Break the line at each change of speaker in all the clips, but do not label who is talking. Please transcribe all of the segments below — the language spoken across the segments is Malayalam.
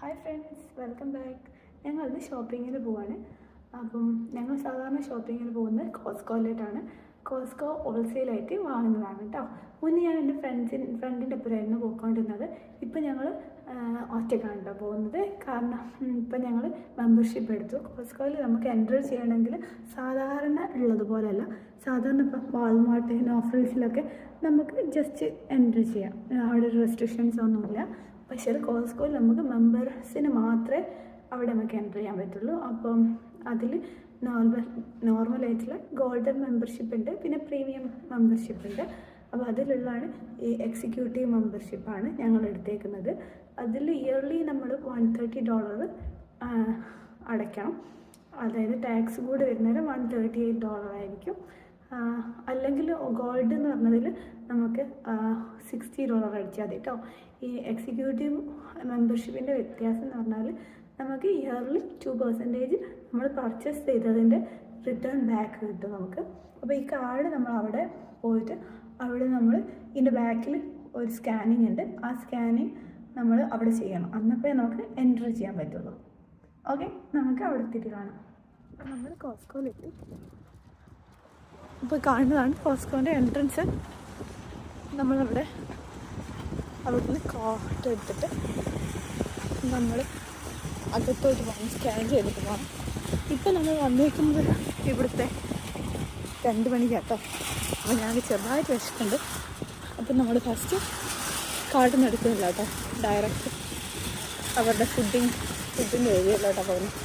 Hi friends, welcome back. ഞങ്ങളിന്ന് ഷോപ്പിങ്ങിന് പോവാണ്. അപ്പം ഞങ്ങൾ സാധാരണ ഷോപ്പിങ്ങിന് പോകുന്നത് കോസ്കോയിലോട്ടാണ്. കോസ്കോ ഹോൾസെയിലായിട്ട് വാങ്ങുന്നതാണ് കേട്ടോ. മുന്നേ ഞാൻ എൻ്റെ ഫ്രണ്ടിൻ്റെ ഒപ്പമായിരുന്നു പോയിക്കൊണ്ടിരുന്നത്. ഇപ്പം ഞങ്ങൾ ഒറ്റയ്ക്കാണ് കേട്ടോ പോകുന്നത്. കാരണം ഇപ്പം ഞങ്ങൾ മെമ്പർഷിപ്പ് എടുത്തു. കോസ്കോയിൽ നമുക്ക് എൻ്റർ ചെയ്യണമെങ്കിൽ സാധാരണ ഉള്ളതുപോലെയല്ല. സാധാരണ ഇപ്പം വാൾമാർട്ട്, നോഫ്രീസിലൊക്കെ നമുക്ക് ജസ്റ്റ് എൻ്റർ ചെയ്യാം. അവിടെ ഒരു റെസ്ട്രിക്ഷൻസ് ഒന്നുമില്ല. പക്ഷേ അത് കോസ്കോയിൽ നമുക്ക് മെമ്പേഴ്സിന് മാത്രമേ അവിടെ നമുക്ക് എൻ്റർ ചെയ്യാൻ പറ്റുള്ളൂ. അപ്പം അതിൽ നോർമലായിട്ടുള്ള ഗോൾഡൻ മെമ്പർഷിപ്പ് ഉണ്ട്, പിന്നെ പ്രീമിയം മെമ്പർഷിപ്പ് ഉണ്ട്. അപ്പോൾ അതിലുള്ളതാണ് ഈ എക്സിക്യൂട്ടീവ് മെമ്പർഷിപ്പാണ് ഞങ്ങൾ എടുത്തേക്കുന്നത്. അതിൽ ഇയർലി നമ്മൾ $130 അടയ്ക്കണം. അതായത് ടാക്സ് കൂടെ വരുന്നേരം $138 ആയിരിക്കും. അല്ലെങ്കിൽ ഗോൾഡ് എന്ന് പറഞ്ഞതിൽ നമുക്ക് $60 അടിച്ചാൽ മതി കേട്ടോ. ഈ എക്സിക്യൂട്ടീവ് മെമ്പർഷിപ്പിൻ്റെ വ്യത്യാസം എന്ന് പറഞ്ഞാൽ നമുക്ക് ഇയർലി 2% നമ്മൾ പർച്ചേസ് ചെയ്തതിൻ്റെ റിട്ടേൺ ബാക്ക് കിട്ടും നമുക്ക്. അപ്പോൾ ഈ കാർഡ് നമ്മൾ അവിടെ പോയിട്ട് അവിടെ നമ്മൾ ഇതിൻ്റെ ബാക്കിൽ ഒരു സ്കാനിങ് ഉണ്ട്. ആ സ്കാനിങ് നമ്മൾ അവിടെ ചെയ്യണം. അന്നപ്പോൾ നമുക്ക് എൻ്റർ ചെയ്യാൻ പറ്റുള്ളൂ. ഓക്കെ, നമുക്ക് അവിടെ എത്തിയിട്ട് കാണാം. അപ്പോൾ നമ്മൾ കോസ്കോയിലെത്തി. ഇപ്പോൾ കാണുന്നതാണ് കോസ്കോൻ്റെ എൻട്രൻസ്. നമ്മളവിടെ അവിടുന്ന് കാർഡ് എടുത്തിട്ട് നമ്മൾ അകത്തോട്ട് പോകണം, സ്കാൻ ചെയ്തിട്ട് പോകണം. ഇപ്പം നമ്മൾ വന്നേക്കുന്നത് ഇവിടുത്തെ 2 മണിക്കാട്ടോ. അപ്പോൾ ഞങ്ങൾക്ക് ചെറുതായിട്ട് വിശക്കുണ്ട്. അപ്പം നമ്മൾ ഫസ്റ്റ് കാർഡിൽ നിന്ന് എടുക്കുന്നില്ല കേട്ടോ, ഡയറക്റ്റ് അവരുടെ ഫുഡിൻ്റെ ഏരിയയിലോട്ടാണ് പോകുന്നത്.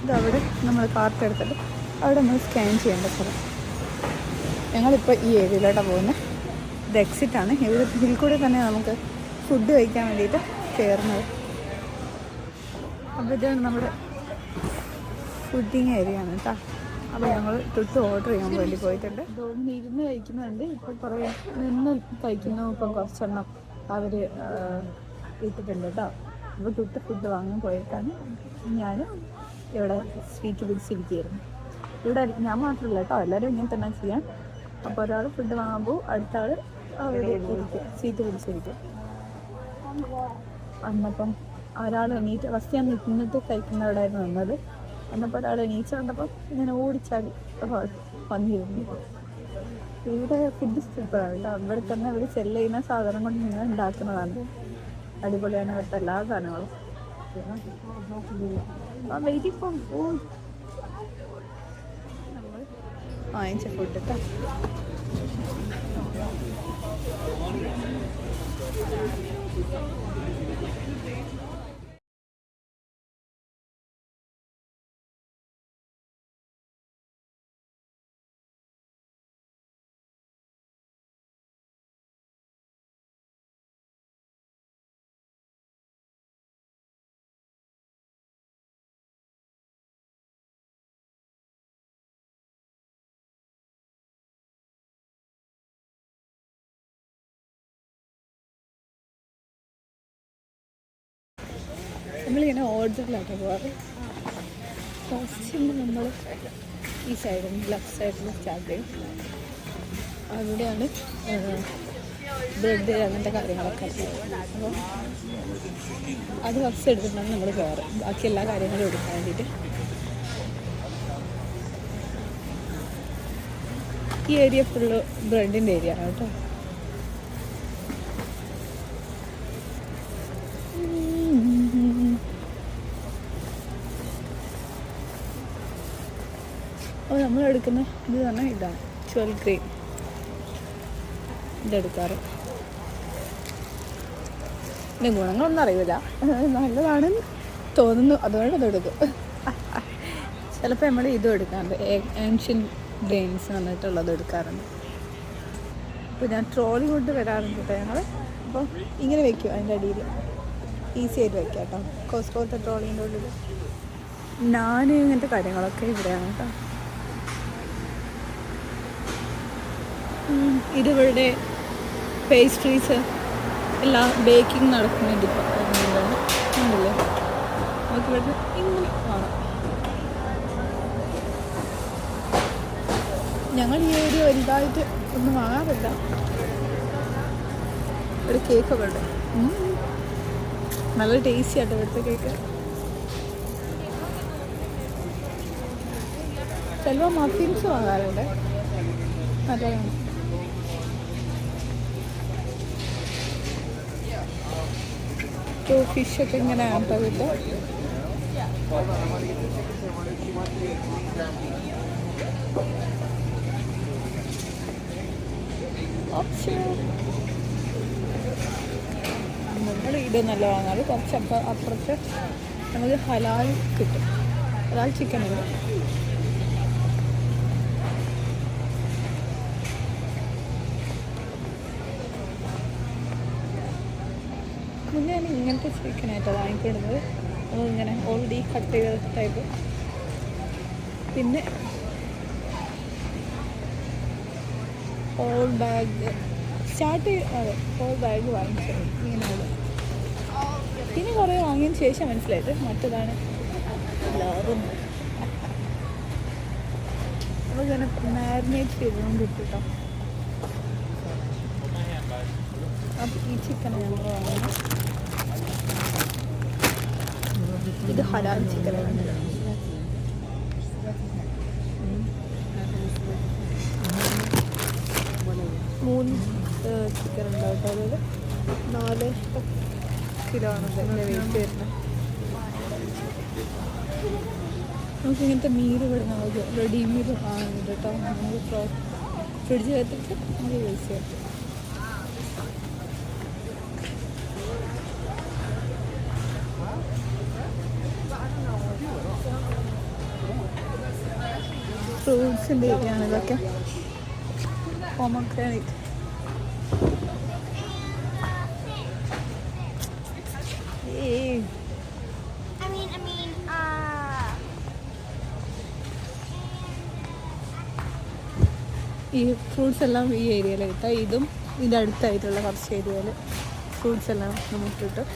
ഇതവിടെ നമ്മൾ കാർട്ട് എടുത്തിട്ട് അവിടെ നമ്മൾ സ്കാൻ ചെയ്യേണ്ട സ്ഥലം. ഞങ്ങളിപ്പോൾ ഈ ഏരിയയിലോട്ടാണ് പോകുന്നത്. ഇത് എക്സിറ്റാണ്. ഇതിൽ കൂടെ തന്നെ നമുക്ക് ഫുഡ് കഴിക്കാൻ വേണ്ടിയിട്ട് കയറുന്നത്. അപ്പോൾ ഇതാണ് നമ്മുടെ ഫുഡിങ് ഏരിയ ആണ് കേട്ടോ. അപ്പോൾ ഞങ്ങൾ തൊട്ട് ഓർഡർ ചെയ്യാൻ വേണ്ടി പോയിട്ടുണ്ട്. ഇതൊന്ന് ഇരുന്ന് കഴിക്കുന്നുണ്ട്, ഇപ്പോൾ കുറേ നിന്ന് കഴിക്കുന്നു. ഇപ്പം കുറച്ചെണ്ണം അവർ ഇട്ടിട്ടുണ്ട് കേട്ടോ. അപ്പോൾ തൊട്ട് ഫുഡ് വാങ്ങാൻ പോയിട്ടാണ് ഞാനും ഇവിടെ സ്വീറ്റ് പിടിച്ചിരിക്കുകയായിരുന്നു. ഇവിടെ ഞാൻ മാത്രമല്ല കേട്ടോ, എല്ലാവരും ഇങ്ങനെ തന്നെ ചെയ്യാൻ. അപ്പോൾ ഒരാൾ ഫുഡ് വാങ്ങാൻ പോകും, അടുത്ത ആൾ അവിടെ ഇരിക്കും, സ്വീറ്റ് പിടിച്ചിരിക്കും. അന്നപ്പം ഒരാൾ എണീറ്റ്, ഫസ്റ്റ് ഞാൻ നിന്നിട്ട് കഴിക്കുന്നവരായിരുന്നു നിന്നത്. അന്നപ്പോൾ ഒരാൾ എണീറ്റ് കണ്ടപ്പം ഇങ്ങനെ ഓടിച്ചാടി വന്നിരുന്നു. ഇവിടെ ഫുഡ് സൂപ്പറാണ് കേട്ടോ. ഇവിടെ തന്നെ ഇവിടെ സെല്ല് ചെയ്യുന്ന സാധനം കൊണ്ട് നിങ്ങൾ ഉണ്ടാക്കുന്നതാണ്. അടിപൊളിയാണ് ഇവിടുത്തെ എല്ലാ സാധനങ്ങളും. Waiting for food. നമ്മൾ വാങ്ങിച്ച ഫുഡ് കേട്ടോ. നമ്മളിങ്ങനെ ഓർഡറിലാട്ടോ പോകാറ്. ഫസ്റ്റ് നമ്മൾ ഈ സൈഡിൽ ലെഫ്റ്റ് സൈഡിൽ സ്റ്റാർട്ട് ചെയ്യും. അവിടെയാണ് ബ്രെഡ് അങ്ങനത്തെ കാര്യങ്ങളൊക്കെ. അപ്പോൾ അത് ഫസ്റ്റ് എടുത്തിട്ടാണ് നമ്മൾ പോകാറ്, ബാക്കി എല്ലാ കാര്യങ്ങളും എടുക്കാൻ വേണ്ടിയിട്ട്. ഈ ഏരിയ ഫുള്ള് ബ്രെഡിൻ്റെ ഏരിയ ആണ് കേട്ടോ. അപ്പോൾ നമ്മൾ എടുക്കുന്ന ഇത് തന്നെ ഇതാണ് 12 ഗ്രെയിൻ ഇതെടുക്കാറ്. ഇതിൻ്റെ ഗുണങ്ങളൊന്നും അറിയില്ല, നല്ലതാണെന്ന് തോന്നുന്നു, അതുകൊണ്ട് അതെടുക്കും. ചിലപ്പോൾ നമ്മൾ ഇതും എടുക്കാറുണ്ട്, ഏൻഷ്യൻ ഗ്രെയിൻസ് വന്നിട്ടുള്ളത് എടുക്കാറുണ്ട്. അപ്പോൾ ഞാൻ ട്രോളി കൊണ്ട് വരാറുണ്ട് കേട്ടോ ഞങ്ങൾ. അപ്പോൾ ഇങ്ങനെ വെക്കും, അതിൻ്റെ അടിയിൽ ഈസി ആയിട്ട് വയ്ക്കാം കേട്ടോ. കോസ്കോത്തെ ട്രോളീൻ്റെ ഉള്ളിൽ ഇങ്ങനത്തെ കാര്യങ്ങളൊക്കെ ഇവിടെയാണ് കേട്ടോ. ഇതിവിടെ പേസ്ട്രീസ് എല്ലാം ബേക്കിംഗ് നടക്കുന്നുണ്ട്. ഇപ്പോൾ ഉണ്ടല്ലേ, നമുക്കിവിടെ ഇങ്ങനെ കാണാം. ഞങ്ങൾ ഈ ഏരിയ വലുതായിട്ട് ഒന്നും വാങ്ങാറില്ല. ഒരു കേക്കൊക്കെ ഉണ്ട്, നല്ല ടേസ്റ്റി ആട്ടോ ഇവിടുത്തെ കേക്ക്. ചിലപ്പോൾ മഫിൻസ് വാങ്ങാറുണ്ട്, നല്ലതാണ്. ഫിഷൊക്കെ ഇങ്ങനെയാണ് കേട്ടോ കിട്ടുക. നമ്മൾ ഇതൊന്നല്ല വാങ്ങാറ്, കുറച്ച് അപ്പുറത്ത് നമുക്ക് ഹലാൽ കിട്ടും, ഹലാൽ ചിക്കൻ ഉണ്ട്. മുന്നേ ഞാൻ ഇങ്ങനത്തെ ചിക്കനായിട്ടാണ് വാങ്ങിക്കൊടുന്നത്, ഇങ്ങനെ ഓൾറെഡി കട്ട് ചെയ്ത ടൈപ്പ്. പിന്നെ ഹോൾ ബാഗ് അതെ ഹോൾ ബാഗ് വാങ്ങിച്ചത് ഇങ്ങനെയുള്ളത്. പിന്നെ കുറേ വാങ്ങിയതിന് ശേഷം മനസ്സിലായത് മറ്റേതാണ് ലാഭം. നമുക്കിങ്ങനെ മാരിനേറ്റ് ചെയ്തതും കിട്ടും കേട്ടോ. അപ്പം ഈ ചിക്കൻ ഞങ്ങൾ വാങ്ങുന്നത് ഇത് ഹലാൽ ചിക്കനാണ്. മൂന്ന് ചിക്കൻ ഉണ്ടാവും കേട്ടോ. അതായത് 4 കിലോ ആണ് ഇതിൻ്റെ വെയിറ്റ് വരുന്നത്. നമുക്ക് ഇങ്ങനത്തെ മീൽ ഇവിടെ നമുക്ക് റെഡി മീൽ വാങ്ങുന്നുണ്ട് കേട്ടോ. നമുക്ക് ഫ്രിഡ്ജിൽ വെച്ചിട്ട് നമുക്ക് യൂസ് ചെയ്യാം. ഫ്രൂട്ട്സിൻ്റെ ഏരിയയാണ് ഇതൊക്കെ. പോമഗ്രാനൈറ്റ് ഈ ഫ്രൂട്ട്സ് എല്ലാം ഈ ഏരിയയിൽ കിട്ടാം. ഇതും ഇതിൻ്റെ അടുത്തായിട്ടുള്ള കുറച്ച് ഏരിയയിൽ ഫ്രൂട്ട്സ് എല്ലാം നമുക്ക് കിട്ടും.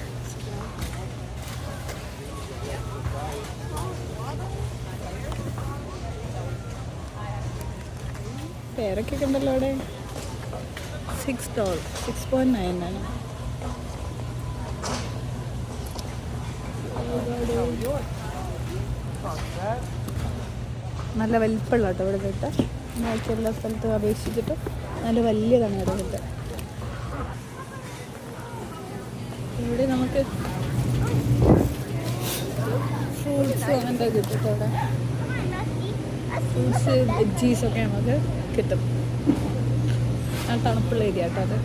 പേരൊക്കെ ഉണ്ടല്ലോ അവിടെ. $6, 6.99. നല്ല വലിപ്പമുള്ള കേട്ടോ ഇവിടെ കിട്ടുക. ബാക്കി എല്ലാ സ്ഥലത്തും അപേക്ഷിച്ചിട്ട് നല്ല വലിയതാണ് ഇവിടെ കിട്ടുക. ഇവിടെ നമുക്ക് ഫ്രൂട്ട്സ് അങ്ങനത്തെ കിട്ടും അവിടെ. ഫ്രൂട്ട്സ് വെജീസൊക്കെ നമുക്ക് കിട്ടും. ആ തണുപ്പുള്ള ഏരിയ കേട്ടോ അത്.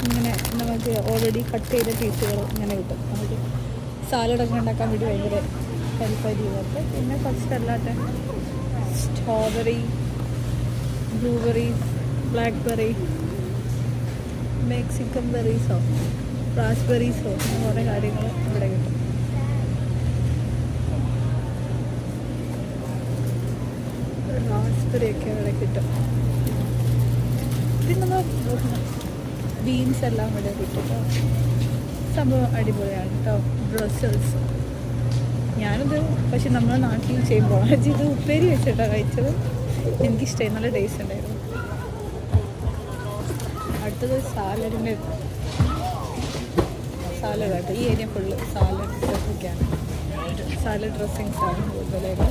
ഇങ്ങനെ നമുക്ക് ഓൾറെഡി കട്ട് ചെയ്ത പീസുകൾ ഇങ്ങനെ കിട്ടും. നമുക്ക് സാലഡൊക്കെ ഉണ്ടാക്കാൻ വേണ്ടി ഭയങ്കര ഹെൽപ്പായി ചെയ്തിട്ട്. പിന്നെ കുറച്ചല്ലാത്ത സ്ട്രോബെറി, ബ്ലൂബെറീസ്, ബ്ലാക്ക്ബെറി, മെക്സിക്കൻ ബെറീസോ റാസ്ബെറീസോ അങ്ങനെ കുറേ കാര്യങ്ങൾ ഇവിടെ കിട്ടും. റാസ്ബെറിയൊക്കെ ഇവിടെ കിട്ടും. പിന്നെ നമ്മൾ ബീൻസ് എല്ലാം ഇവിടെ കിട്ടും കേട്ടോ. സംഭവം അടിപൊളിയാണ് കേട്ടോ. ബ്രസൽസ് ഞാനിത് പക്ഷെ നമ്മുടെ നാട്ടിൽ ചെയ്യുമ്പോൾ ഇത് ഉപ്പേരി വെച്ചിട്ടാണ് കഴിച്ചത്. എനിക്കിഷ്ടമായി, നല്ല ടേസ്റ്റ് ഉണ്ടായിരുന്നു. അടുത്തത് സാലഡിൻ്റെ സാലഡായിട്ട്. ഈ ഏരിയ ഫുള്ള് സാലഡ് ഡ്രസ്സൊക്കെയാണ്. സാലഡ് ഡ്രസ്സിങ്സാണ് കൂടുതലായിട്ട്.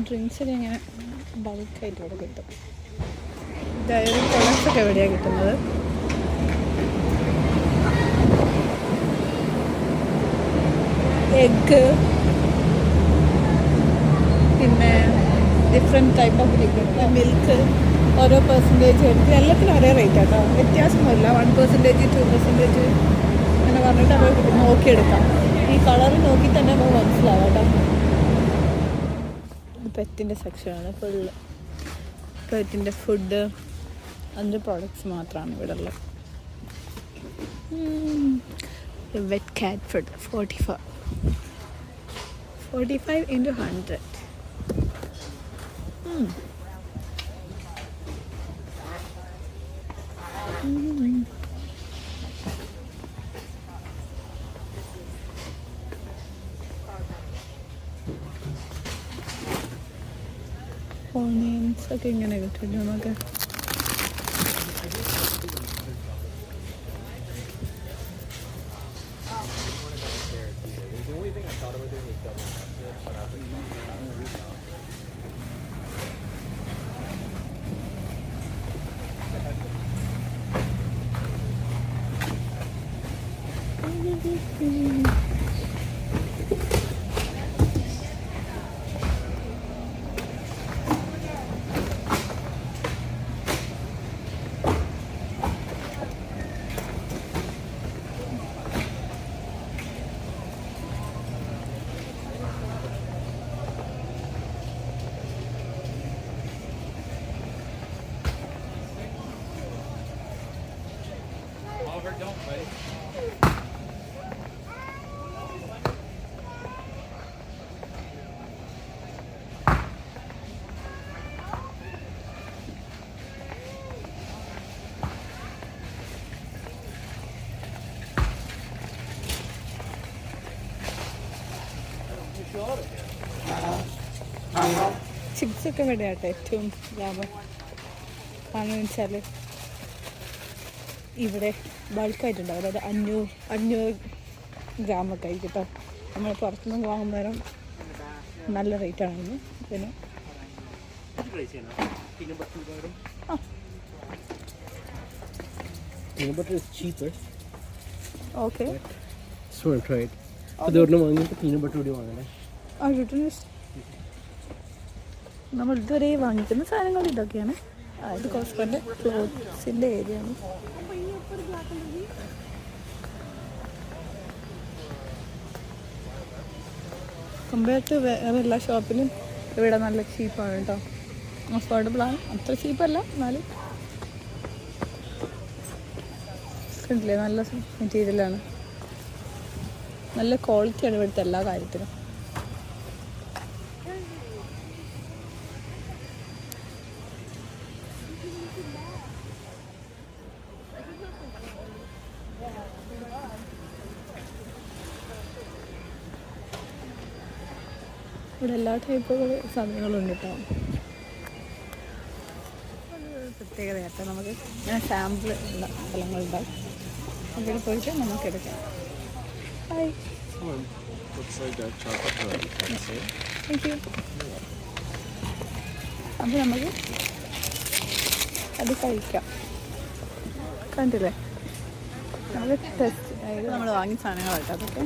ഡ്രിങ്ക്സൊക്കെ ഇങ്ങനെ ബൾക്കായിട്ട് ഇവിടെ കിട്ടും. ഡയറി പ്രൊഡക്ട്സ് ഒക്കെ എവിടെയാണ് കിട്ടുന്നത്. എഗ്ഗ്, പിന്നെ different type of liquid, milk, ഓരോ പെർസെൻറ്റേജ് എടുത്ത് എല്ലാത്തിനും ഒരേ റേറ്റ് കേട്ടോ. വ്യത്യാസമൊന്നുമില്ല. 1%, 2% അങ്ങനെ പറഞ്ഞിട്ട് നമുക്ക് നോക്കിയെടുക്കാം. ഈ കളർ നോക്കി തന്നെ നമുക്ക് മനസ്സിലാവാം കേട്ടോ. പെറ്റിൻ്റെ സെക്ഷനാണ് ഫുള്ള്. പെറ്റിൻ്റെ ഫുഡ്, അതിൻ്റെ പ്രോഡക്റ്റ്സ് മാത്രമാണ് ഇവിടെ ഉള്ളത്. വെറ്റ് കാറ്റ് ഫുഡ് 45 into 100. ഓണിയൻസ് ഒക്കെ ഇങ്ങനെ കിട്ടും നമുക്ക്. ചിപ്സൊക്കെ ഇവിടെയാട്ടെ ഏറ്റവും ലാഭം. കാരണം വെച്ചാൽ ഇവിടെ ബൾക്കായിട്ടുണ്ടാവും, അതായത് 500 ഗ്രാമൊക്കെ ആയിരിക്കും കേട്ടോ. നമ്മൾ പുറത്തുനിന്ന് വാങ്ങുന്നേരം നല്ല റേറ്റാണ് അതിന്. പിന്നെ
peanut butter is cheaper.
Okay,
So I tried. അതൊരെണ്ണം വാങ്ങിയിട്ട് peanut butter കൂടി വാങ്ങണേ.
നമ്മൾ ഇതുവരെ വാങ്ങിക്കുന്ന സാധനങ്ങൾ ഇതൊക്കെയാണ്. ഇത് കോസ്കോൻ്റെ ക്ലോത്ത്സിൻ്റെ ഏരിയ ആണ്. കമ്പയർ ടു വേറെ എല്ലാ ഷോപ്പിലും ഇവിടെ നല്ല ചീപ്പാണ് കേട്ടോ. അഫോർഡബിളാണ്, അത്ര ചീപ്പല്ല എന്നാലും കണ്ടില്ലേ നല്ല മെറ്റീരിയലാണ്, നല്ല ക്വാളിറ്റിയാണ് ഇവിടുത്തെ എല്ലാ കാര്യത്തിനും. ഇവിടെ എല്ലാ ടൈപ്പ് സാധനങ്ങളുണ്ട് കേട്ടോ. പ്രത്യേകതയായിട്ട് നമുക്ക് ഇങ്ങനെ സാമ്പിൾ ഉള്ള സ്ഥലങ്ങളുണ്ടാവും, അവിടെ പോയിട്ട് നമുക്ക് എടുക്കാം. Hi, thank you. അപ്പോൾ നമുക്ക് അത് കഴിക്കാം. കണ്ടില്ലേ, നമുക്ക് ടെസ്റ്റ് അതായത് നമ്മൾ വാങ്ങിയ സാധനങ്ങളാട്ടോ അതൊക്കെ.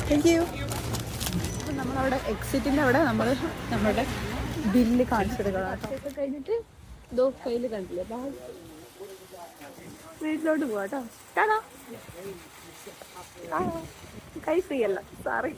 Thank you. അപ്പം നമ്മളവിടെ എക്സിറ്റിൻ്റെ അവിടെ നമ്മളുടെ ബില്ല് കാണിച്ചെടുക്കണം കേട്ടോ. കഴിഞ്ഞിട്ട് ഇതോ കയ്യിൽ കണ്ടില്ലേ, വീട്ടിലോട്ട് പോവാം കേട്ടോ. കാണാം, കൈ ഫ്രീ അല്ല, സോറി.